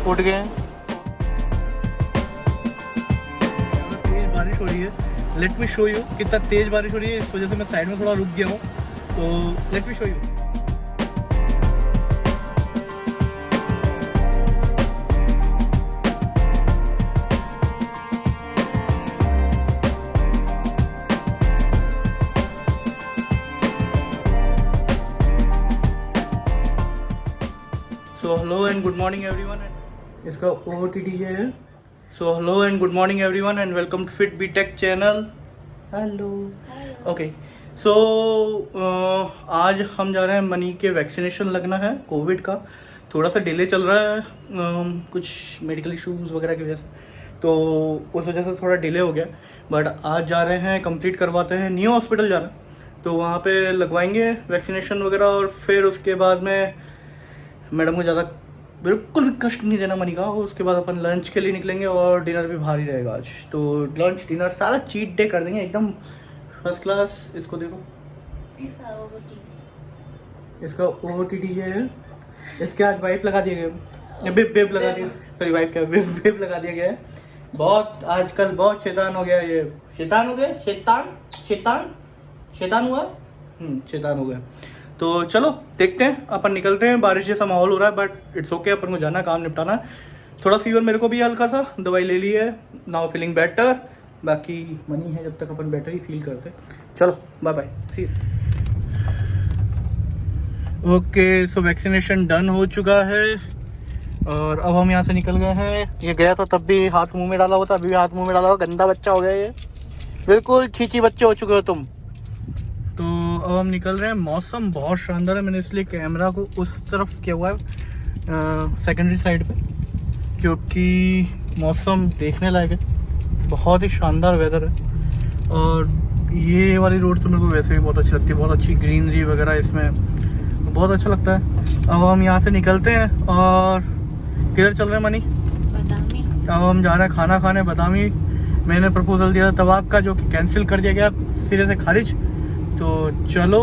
उठ गए हैं। तेज बारिश हो रही है। लेट मी शो यू कितना तेज बारिश हो रही है। इस वजह से मैं साइड में थोड़ा रुक गया हूँ, तो let me show you. So hello and good morning everyone. इसका OOTD है। So hello and good morning everyone and welcome to fit B tech channel. Hello. Okay so आज हम जा रहे हैं मनी के वैक्सीनेशन लगना है कोविड का। थोड़ा सा डिले चल रहा है कुछ मेडिकल इश्यूज़ वगैरह की वजह से, तो उस वजह से थोड़ा डिले हो गया। बट आज जा रहे हैं, कंप्लीट करवाते हैं। न्यू हॉस्पिटल जा रहे हैं, तो वहाँ पे लगवाएंगे वैक्सीनेशन वगैरह, और फिर उसके बाद में मैडम को ज़्यादा बिल्कुल भी कष्ट नहीं देना मनी का। उसके बाद अपन लंच के लिए निकलेंगे और डिनर भी भारी रहेगा आज। तो लंच डिनर सारा चीट डे कर देंगे एकदम फर्स्ट क्लास। इसको देखो, इसका OOTD है। इसके आज वाइप लगा दिए गए, बिप लगा दिया, सॉरी वाइप क्या, बिप लगा दिया गया है। बहुत आजकल बहुत शैतान हो गया ये। शैतान हो गया, शैतान हुआ, शैतान हो गया। तो चलो देखते हैं, अपन निकलते हैं। बारिश जैसा माहौल हो रहा है बट इट्स ओके, अपन को जाना, काम निपटाना है। थोड़ा फीवर मेरे को भी हल्का सा, दवाई ले ली है, नाउ फीलिंग बेटर। बाकी मनी है, जब तक अपन बेटर ही फील करते। चलो bye bye, see you. Okay so vaccination done हो चुका है और अब हम यहाँ से निकल गए हैं। ये गया था तब भी हाथ मुंह में डाला हुआ था, अभी भी हाथ मुंह में डाला हुआ। गंदा बच्चा हो गया ये, बिल्कुल छीची बच्चे हो चुके हो तुम। तो अब हम निकल रहे हैं। मौसम बहुत शानदार है, मैंने इसलिए कैमरा को उस तरफ किया हुआ है सेकेंडरी साइड पे, क्योंकि मौसम देखने लायक है। बहुत ही शानदार वेदर है। और ये वाली रोड तो मेरे को वैसे भी बहुत अच्छी लगती है, बहुत अच्छी ग्रीनरी वगैरह इसमें, बहुत अच्छा लगता है। अब हम यहाँ से निकलते हैं और किधर चल रहे हैं मनी? बादामी। अब हम जा रहे हैं खाना खाने बादामी। मैंने प्रपोजल दिया था तवाक का, जो कि कैंसिल कर दिया गया, सिरे से खारिज। तो चलो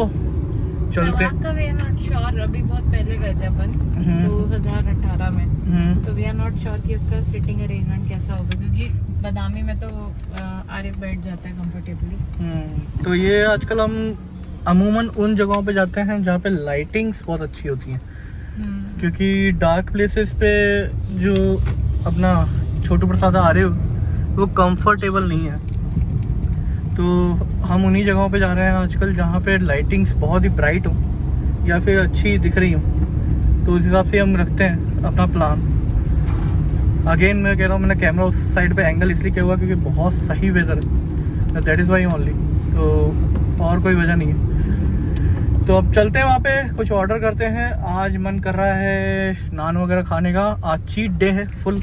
चलते हैं। का वी आर नॉट श्योर, अभी बहुत पहले गए थे अपन 2018 में, तो वी आर नॉट श्योर कि उसका सीटिंग अरेंजमेंट कैसा होगा, क्योंकि बादामी में तो आरिफ बैठ जाता है कंफर्टेबली। तो ये आजकल हम अमूमन उन जगहों पे जाते हैं जहाँ पे लाइटिंग्स बहुत अच्छी होती हैं, क्योंकि डार्क प्लेसेस पे जो अपना छोटू प्रसाद आ रहे हो वो कंफर्टेबल नहीं है। तो हम उन्हीं जगहों पे जा रहे हैं आजकल जहाँ पे लाइटिंग्स बहुत ही ब्राइट हो या फिर अच्छी दिख रही हो। तो उस हिसाब से हम रखते हैं अपना प्लान। अगेन मैं कह रहा हूँ, मैंने कैमरा उस साइड पे एंगल इसलिए किया हुआ क्योंकि बहुत सही वेदर है, दैट इज़ वाई ओनली। तो और कोई वजह नहीं है। तो अब चलते हैं वहाँ पे, कुछ ऑर्डर करते हैं। आज मन कर रहा है नान वगैरह खाने का। आज चीट डे है फुल,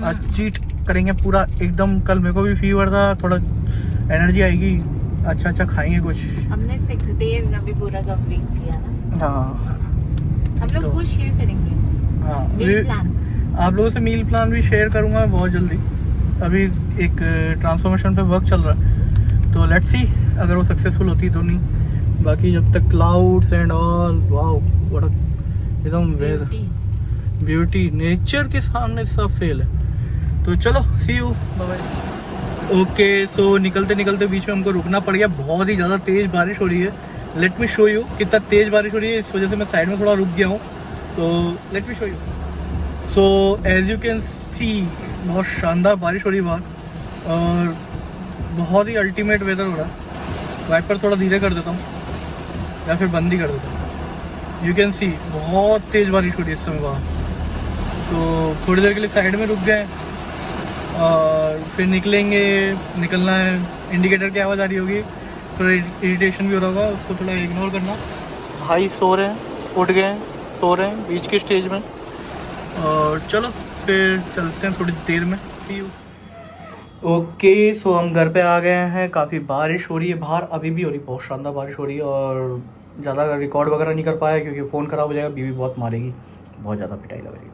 आज चीट करेंगे पूरा एकदम। कल मेरे को भी फीवर था, थोड़ा एनर्जी आएगी, अच्छा खाएंगे कुछ। हमने 6 डेज अभी पूरा कंप्लीट किया ना। हाँ हम लोग कुछ शेयर करेंगे। हाँ, मील प्लान, आप लोगों से मील प्लान भी शेयर करूँगा मैं बहुत जल्दी। अभी एक ट्रांसफॉर्मेशन पे वर्क चल रहा है, तो लेट्स सी अगर वो सक्सेसफुल होती तो नहीं। बाकी जब तक clouds and all, wow what एकदम वेदर ब्यूटी, नेचर के सामने सब फेल है। तो चलो see you, bye bye. Okay so निकलते निकलते बीच में हमको रुकना पड़ गया, बहुत ही ज़्यादा तेज़ बारिश हो रही है। लेट मी शो यू कितना तेज़ बारिश हो रही है। इस वजह से मैं साइड में थोड़ा रुक गया हूँ, तो let me show you. So as you can see बहुत शानदार बारिश हो रही है बाहर, और बहुत ही अल्टीमेट वेदर हो रहा है। वाइपर थोड़ा धीरे कर देता हूँ या फिर बंद ही कर देता हूँ। यू कैन सी बहुत तेज़ बारिश हो रही है इस समय बाहर। तो थोड़ी देर के लिए साइड में रुक गए और फिर निकलना है। इंडिकेटर की आवाज़ आ रही होगी, थोड़ा इरिटेशन भी हो रहा होगा, उसको थोड़ा इग्नोर करना। भाई सो रहे हैं, उठ गए हैं, सो रहे हैं बीच की स्टेज में। और चलो फिर चलते हैं थोड़ी देर में, सी यू। ओके सो हम घर पे आ गए हैं। काफ़ी बारिश हो रही है बाहर, अभी भी हो रही, बहुत शानदार बारिश हो रही है। और ज़्यादा रिकॉर्ड वगैरह नहीं कर पाया क्योंकि फ़ोन ख़राब हो जाएगा, बीवी बहुत मारेगी, बहुत ज़्यादा पिटाई लगेगी,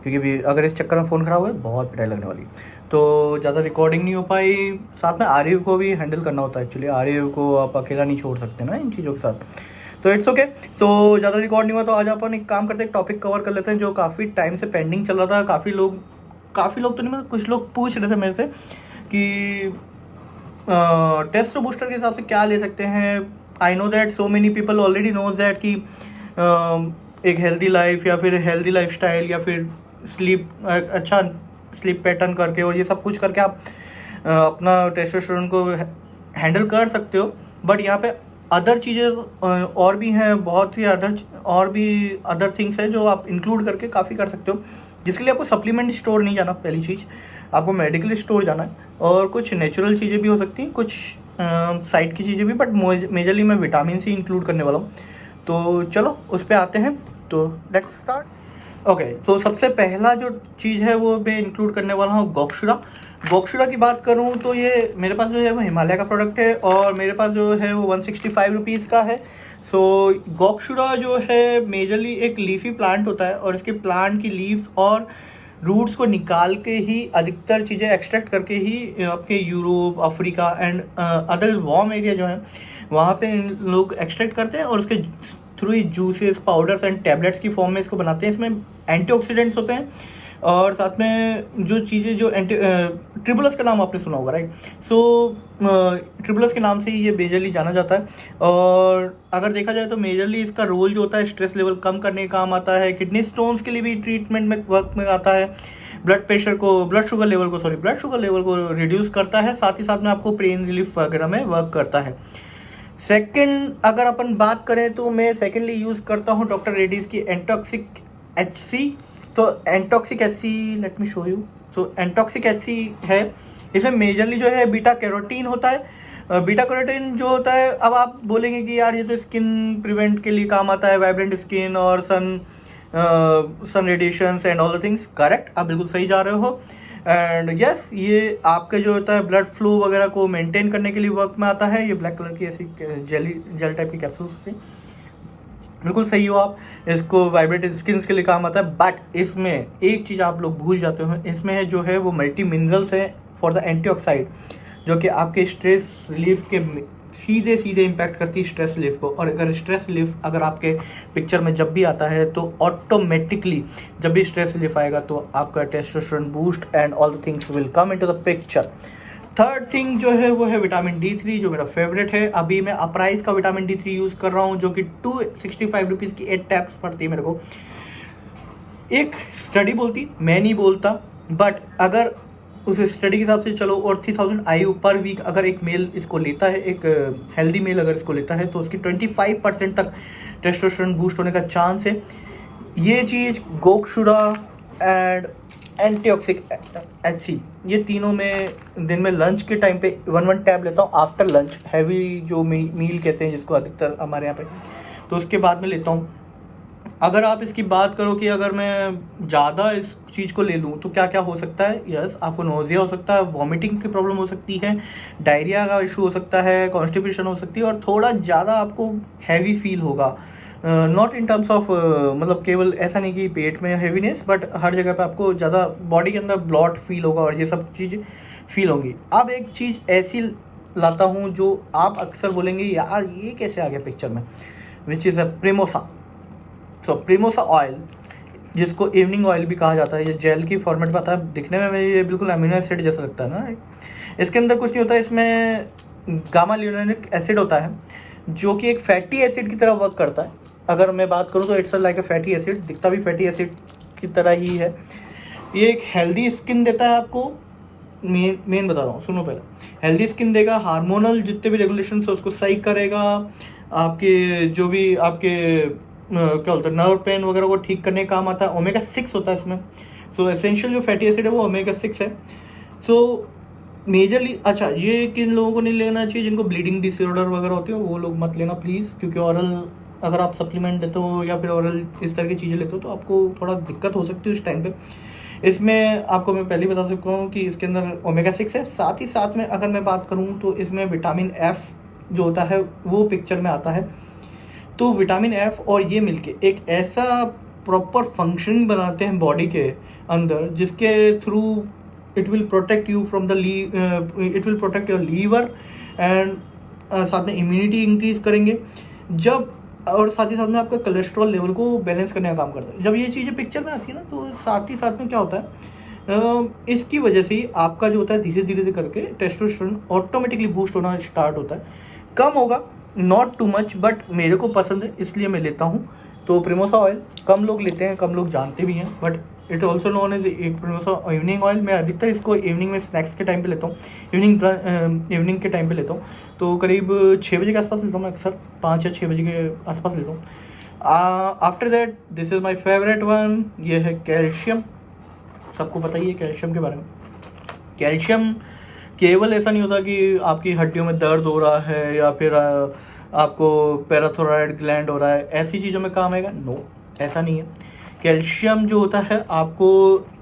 क्योंकि भी अगर इस चक्कर में फ़ोन ख़राब हुआ बहुत पिटाई लगने वाली। तो ज़्यादा रिकॉर्डिंग नहीं हो पाई। साथ में आरिफ को भी हैंडल करना होता है एक्चुअली, आरिफ को आप अकेला नहीं छोड़ सकते ना इन चीज़ों के साथ। तो इट्स ओके। तो ज़्यादा रिकॉर्ड नहीं हुआ, तो आज अपन एक काम करते हैं, एक टॉपिक कवर कर लेते हैं जो काफ़ी टाइम से पेंडिंग चल रहा था। काफ़ी लोग तो नहीं, मतलब कुछ लोग पूछ रहे थे मेरे से कि टेस्ट बूस्टर के हिसाब से क्या ले सकते हैं। I know that so many people already knows that कि एक हेल्दी लाइफ या फिर हेल्दी लाइफ स्टाइल या फिर स्लीप, अच्छा स्लीप पैटर्न करके और ये सब कुछ करके आप अपना टेस्टोस्टेरोन को हैंडल कर सकते हो। बट यहाँ पे अदर चीज़ें और भी हैं, बहुत ही अदर थिंग्स है जो आप इंक्लूड करके काफ़ी कर सकते हो, जिसके लिए आपको सप्लीमेंट स्टोर नहीं जाना। पहली चीज़ आपको मेडिकल स्टोर जाना है, और कुछ नेचुरल चीज़ें भी हो सकती हैं, कुछ साइड की चीज़ें भी, बट मेजरली मैं विटामिन सी इंक्लूड करने वाला हूँ। तो चलो उस पर आते हैं, तो लेट्स स्टार्ट। ओके, तो सबसे पहला जो चीज़ है वो मैं इंक्लूड करने वाला हूँ गोक्षुरा की बात करूँ तो ये मेरे पास जो है वो हिमालय का प्रोडक्ट है, और मेरे पास जो है वो 165 रुपीज़ का है। सो गोक्षुरा जो है मेजरली एक लीफी प्लांट होता है, और इसके प्लांट की लीव्स और रूट्स को निकाल के ही अधिकतर चीज़ें एक्सट्रैक्ट करके ही आपके Europe, Africa and other warm area जो है वहाँ पे लोग एक्सट्रैक्ट करते हैं, और उसके through he juices, powders and tablets की फॉर्म में इसको बनाते हैं। इसमें एंटीऑक्सीडेंट्स होते हैं, और साथ में जो चीज़ें जो ट्रिबुलस का नाम आपने सुना होगा, राइट। सो ट्रिबुलस के नाम से ही ये मेजरली जाना जाता है। और अगर देखा जाए तो मेजरली इसका रोल जो होता है स्ट्रेस लेवल कम करने का काम आता है, किडनी स्टोन्स के लिए भी ट्रीटमेंट में वर्क में आता है, ब्लड शुगर लेवल को रिड्यूस करता है, साथ ही साथ में आपको पेन रिलीफ वगैरह में वर्क करता है। सेकेंड अगर अपन बात करें तो मैं सेकेंडली यूज़ करता हूँ डॉक्टर रेड्डीज़ की एंटॉक्सिक HC। तो एंटॉक्सिक HC late me show you. तो एंटॉक्सिक HC है, इसमें मेजरली जो है बीटा कैरोटीन होता है। बीटा कैरोटीन जो होता है, अब आप बोलेंगे कि यार ये तो स्किन प्रिवेंट के लिए काम आता है, वाइब्रेंट स्किन और sun radiations and all the things. Correct, आप बिल्कुल सही जा रहे हो। एंड यस, ये आपके जो होता है ब्लड फ्लो वगैरह को मेंटेन करने के लिए वर्क में आता है। ये ब्लैक कलर की ऐसी जेल टाइप की कैप्सूल्स होती है, बिल्कुल सही हो आप। इसको वाइब्रेटेड स्किन के लिए काम आता है। बट इसमें एक चीज़ आप लोग भूल जाते हो, इसमें जो है वो मल्टी मिनरल्स हैं फॉर द एंटीऑक्साइड, जो कि आपके स्ट्रेस रिलीफ के सीधे इम्पैक्ट करती है स्ट्रेस रिलीफ को। और अगर स्ट्रेस रिलीफ अगर आपके पिक्चर में जब भी आता है तो ऑटोमेटिकली जब भी स्ट्रेस रिलीफ आएगा तो आपका testosterone boost and all the things will come into the picture. Third thing जो है वो है विटामिन D3, जो मेरा फेवरेट है। अभी मैं अपराइज का विटामिन D3 यूज़ कर रहा हूँ, जो कि 265 रुपीज़ की 8 टैब्स पड़ती है मेरे को। एक स्टडी बोलती, मैं नहीं बोलता, बट अगर उस स्टडी के हिसाब से चलो, और 3000 IU पर वीक अगर एक मेल इसको लेता है, एक हेल्दी मेल अगर इसको लेता है, तो उसकी 25% तक टेस्टोस्टेरोन बूस्ट होने का चांस है। ये चीज़ गोक्षुरा एंड एंटीऑक्सिक HC, ये तीनों में दिन में लंच के टाइम पे 1 टैब लेता हूँ। आफ्टर लंच हैवी जो मील कहते हैं जिसको अधिकतर हमारे यहाँ पे, तो उसके बाद में लेता हूँ। अगर आप इसकी बात करो कि अगर मैं ज़्यादा इस चीज़ को ले लूँ तो क्या क्या हो सकता है। यस, आपको नोज़िया हो सकता है, वॉमिटिंग की प्रॉब्लम हो सकती है, डायरिया का इशू हो सकता है, कॉन्स्टिपेशन हो सकती है, और थोड़ा ज़्यादा आपको हैवी फील होगा। नॉट इन टर्म्स ऑफ मतलब केवल ऐसा नहीं कि पेट में हैवीनेस, बट हर जगह पे आपको ज़्यादा बॉडी के अंदर ब्लॉट फील होगा और ये सब चीज़ फील होंगी। अब एक चीज़ ऐसी लाता हूँ जो आप अक्सर बोलेंगे यार ये कैसे आ गया पिक्चर में, which is a Primosa. So Primosa oil, जिसको इवनिंग ऑयल भी कहा जाता है, ये जेल की फॉर्मेट में आता है। दिखने में ये बिल्कुल अमीनो एसिड जैसा लगता है ना। इसके अंदर कुछ नहीं होता, इसमें गामा ल्यूनोनिक एसिड होता है, जो कि एक फैटी एसिड की तरह वर्क करता है। अगर मैं बात करूँ तो it's like a fatty acid, दिखता भी फैटी एसिड की तरह ही है। ये एक हेल्दी स्किन देता है आपको। मेन बता रहा हूँ, सुनो पहले। हेल्दी स्किन देगा, हार्मोनल जितने भी रेगुलेशन है उसको सही करेगा, आपके जो भी आपके क्या बोलते हैं नर्व पेन वगैरह को ठीक करने का काम आता है। ओमेगा 6 होता है इसमें। सो एसेंशियल जो फैटी एसिड है वो ओमेगा 6 है। सो मेजरली अच्छा, ये किन लोगों को नहीं लेना चाहिए, जिनको ब्लीडिंग डिसऑर्डर वगैरह होती है वो लोग मत लेना प्लीज़, क्योंकि ऑरल अगर आप सप्लीमेंट लेते हो या फिर ऑरल इस तरह की चीज़ें लेते हो तो आपको थोड़ा दिक्कत हो सकती है उस टाइम पे। इसमें आपको मैं पहले ही बता सकता हूँ कि इसके अंदर ओमेगा 6 है। साथ ही साथ में अगर मैं बात करूँ तो इसमें विटामिन F जो होता है वो पिक्चर में आता है। तो विटामिन F और ये मिलके एक ऐसा प्रॉपर फंक्शन बनाते हैं बॉडी के अंदर, जिसके through it will protect you from the it will protect your liver and साथ में इम्यूनिटी इंक्रीज करेंगे। जब और साथ ही साथ में आपका कोलेस्ट्रॉल लेवल को बैलेंस करने का काम करता है। जब ये चीज़ें पिक्चर में आती है ना, तो साथ ही साथ में क्या होता है, इसकी वजह से ही आपका जो होता है धीरे धीरे करके टेस्टोस्टेरोन ऑटोमेटिकली बूस्ट होना स्टार्ट होता है। कम होगा, नॉट टू मच, बट मेरे को पसंद है इसलिए मैं लेता हूँ। तो प्रिमोसा ऑयल कम लोग लेते हैं, कम लोग जानते भी हैं, but it also known as एक प्रिमोसा इवनिंग ऑयल। मैं अधिकतर इसको इवनिंग में स्नैक्स के टाइम पे लेता हूँ, इवनिंग के टाइम पे लेता हूँ। तो करीब 6 बजे के आसपास लेता हूँ मैं, अक्सर 5 या 6 बजे के आसपास लेता हूँ। After that this is my favourite one, ये है कैल्शियम। सबको पता ही है कैल्शियम के बारे में। कैल्शियम केवल ऐसा नहीं होता कि आपकी हड्डियों में दर्द हो रहा है या फिर आपको पैराथायरॉयड ग्लैंड हो रहा है, ऐसी चीज़ों में काम आएगा। नो, ऐसा नहीं है। कैल्शियम जो होता है आपको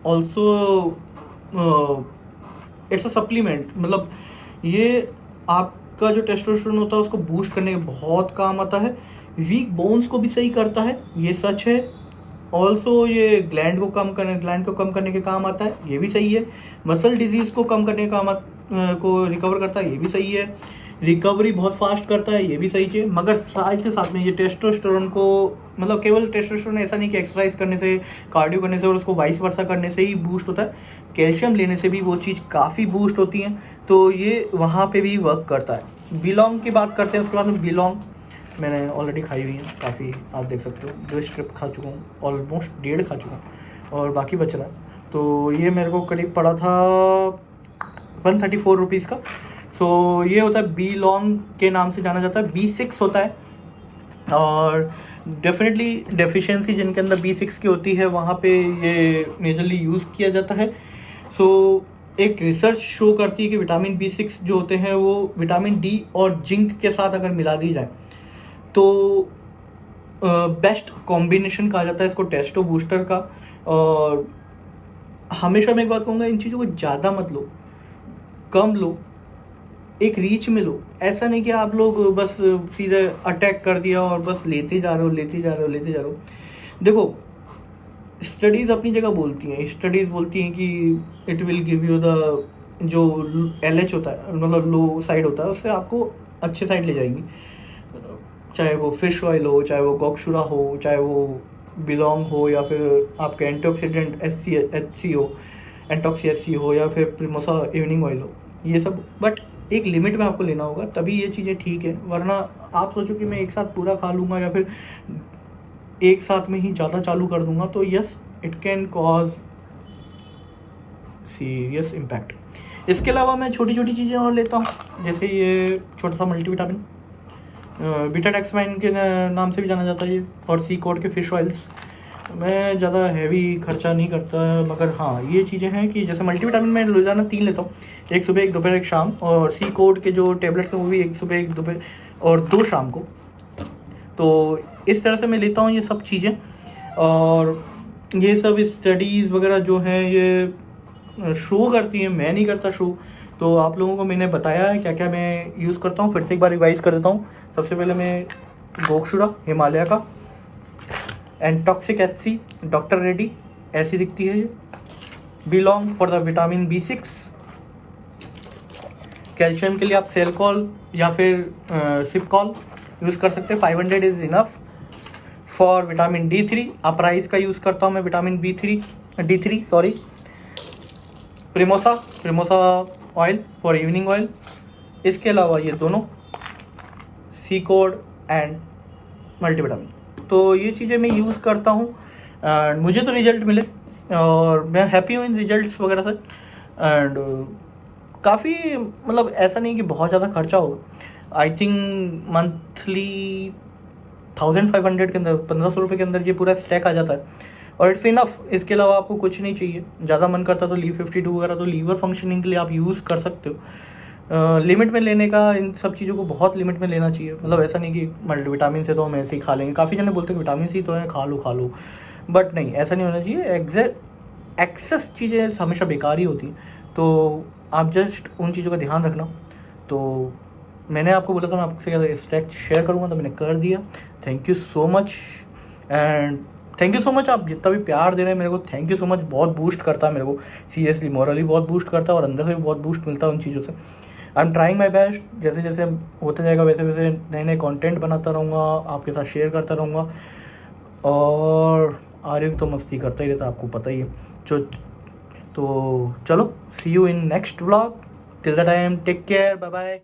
ऑल्सो इट्स अ सप्लीमेंट, मतलब ये आपका जो टेस्टोस्टेरोन होता है उसको बूस्ट करने के बहुत काम आता है। वीक बोन्स को भी सही करता है, ये सच है। ऑल्सो ये ग्लैंड को कम करने के काम आता है, ये भी सही है। मसल डिजीज़ को कम करने का काम को रिकवर करता है, ये भी सही है। रिकवरी बहुत फास्ट करता है, ये भी सही है। मगर साथ के साथ में ये टेस्टोस्टेरोन को, मतलब केवल टेस्टोस्टेरोन ऐसा नहीं कि एक्सरसाइज करने से, कार्डियो करने से और उसको वाइस वर्सा करने से ही बूस्ट होता है, कैल्शियम लेने से भी वो चीज़ काफ़ी बूस्ट होती है। तो ये वहाँ पे भी वर्क करता है। बिलोंग की बात करते हैं, उसके बाद में बिलोंग मैंने ऑलरेडी खाई हुई है काफ़ी, आप देख सकते हो 2 स्ट्रिप खा चुका हूँ, ऑलमोस्ट 1.5 खा चुका हूँ और बाकी बच रहा है। तो ये मेरे को करीब पड़ा था 134 रुपीज़ का। सो ये होता है बी लॉन्ग के नाम से जाना जाता है, B6 होता है। और डेफिनेटली डेफिशिएंसी जिनके अंदर B6 की होती है वहाँ पे ये मेजरली यूज़ किया जाता है। सो एक रिसर्च शो करती है कि विटामिन B6 जो होते हैं वो विटामिन D और जिंक के साथ अगर मिला दी जाए तो बेस्ट कॉम्बिनेशन कहा जाता है इसको टेस्टो बूस्टर का। और हमेशा मैं एक बात कहूँगा, इन चीज़ों को ज़्यादा मत लो, कम लो, एक रीच में लो। ऐसा नहीं कि आप लोग बस सीधे अटैक कर दिया और बस लेते जा रहे हो। देखो, स्टडीज़ अपनी जगह बोलती हैं, स्टडीज़ बोलती हैं कि it will give you the, जो LH होता है, मतलब लो साइड होता है, उससे आपको अच्छे साइड ले जाएगी। चाहे वो फिश ऑयल हो, चाहे वो गोक्षुरा हो, चाहे वो बिलोंग हो, या फिर आपका एंटीऑक्सीडेंट HC हो, एंटॉक्सी HC हो, या फिर प्रिमोसा इवनिंग ऑयल हो, ये सब। बट एक लिमिट में आपको लेना होगा, तभी ये चीज़ें ठीक है। वरना आप सोचो कि मैं एक साथ पूरा खा लूँगा या फिर एक साथ में ही ज़्यादा चालू कर दूँगा, तो yes, it can cause serious impact. इसके अलावा मैं छोटी छोटी चीज़ें और लेता हूँ, जैसे ये छोटा सा मल्टीविटामिन, बीटा टैक्समाइन के नाम से भी जाना जाता है ये, और सी कोड के फिश ऑयल्स। मैं ज़्यादा हैवी खर्चा नहीं करता, मगर हाँ ये चीज़ें हैं कि जैसे मल्टीविटामिन मैं रोज़ाना 3 लेता हूँ, एक सुबह, एक दोपहर, एक शाम। और सी कोड के जो टेबलेट्स हैं वो भी एक सुबह, एक दोपहर और 2 शाम को। तो इस तरह से मैं लेता हूँ ये सब चीज़ें। और ये सब स्टडीज़ वगैरह जो हैं ये शो करती हैं, मैं नहीं करता शो। तो आप लोगों को मैंने बताया है क्या क्या मैं यूज़ करता हूँ, फिर से एक बार रिवाइज़ कर देता हूँ। सबसे पहले मैं गोक्षुरा हिमालय का, एंटॉक्सिक HC डॉक्टर रेड्डी, ऐसी दिखती है ये। Belong for the vitamin B6। Calcium के लिए आप सेलकॉल या फिर सिपकॉल यूज़ कर सकते हैं, 500 is enough. For vitamin D3 Uprise का यूज़ करता हूँ मैं, vitamin D3 sorry. Primosa oil for evening oil. इसके अलावा ये दोनों सी कोड एंड मल्टीविटामिन, तो ये चीज़ें मैं यूज़ करता हूँ। एंड मुझे तो रिजल्ट मिले और मैं हैप्पी हूँ इन रिजल्ट्स वगैरह से। एंड काफ़ी, मतलब ऐसा नहीं कि बहुत ज़्यादा खर्चा हो। आई थिंक मंथली 1500 के अंदर, 1500 रुपये के अंदर ये पूरा स्टैक आ जाता है और इट्स इनफ। इसके अलावा आपको कुछ नहीं चाहिए। ज़्यादा मन करता तो लीव 52 वगैरह, तो लीवर फंक्शनिंग के लिए आप यूज़ कर सकते हो। लिमिट में लेने का, इन सब चीज़ों को बहुत लिमिट में लेना चाहिए। मतलब ऐसा नहीं कि मल्टीविटामिन से तो हम ऐसे ही खा लेंगे। काफ़ी जने बोलते हैं विटामिन C तो है, खा लो, बट नहीं, ऐसा नहीं होना चाहिए। एक्सेस चीज़ें हमेशा बेकार ही होती हैं, तो आप जस्ट उन चीज़ों का ध्यान रखना। तो मैंने आपको बोला था मैं आपसे स्टैक शेयर करूँगा, तो मैंने कर दिया। Thank you so much, and thank you so much आप जितना भी प्यार दे रहे हैं मेरे को, थैंक यू सो मच। बहुत बूस्ट करता है मेरे को, सीरियसली, मॉरली बहुत बूस्ट करता है और अंदर से भी बहुत बूस्ट मिलता है उन चीज़ों से। I am trying my best, जैसे जैसे होता जाएगा वैसे वैसे नए नए कंटेंट बनाता रहूँगा, आपके साथ शेयर करता रहूँगा। और आरिफ तो मस्ती करता ही रहता, आपको पता ही है। तो चलो, see you in next vlog, till the time take care, bye bye.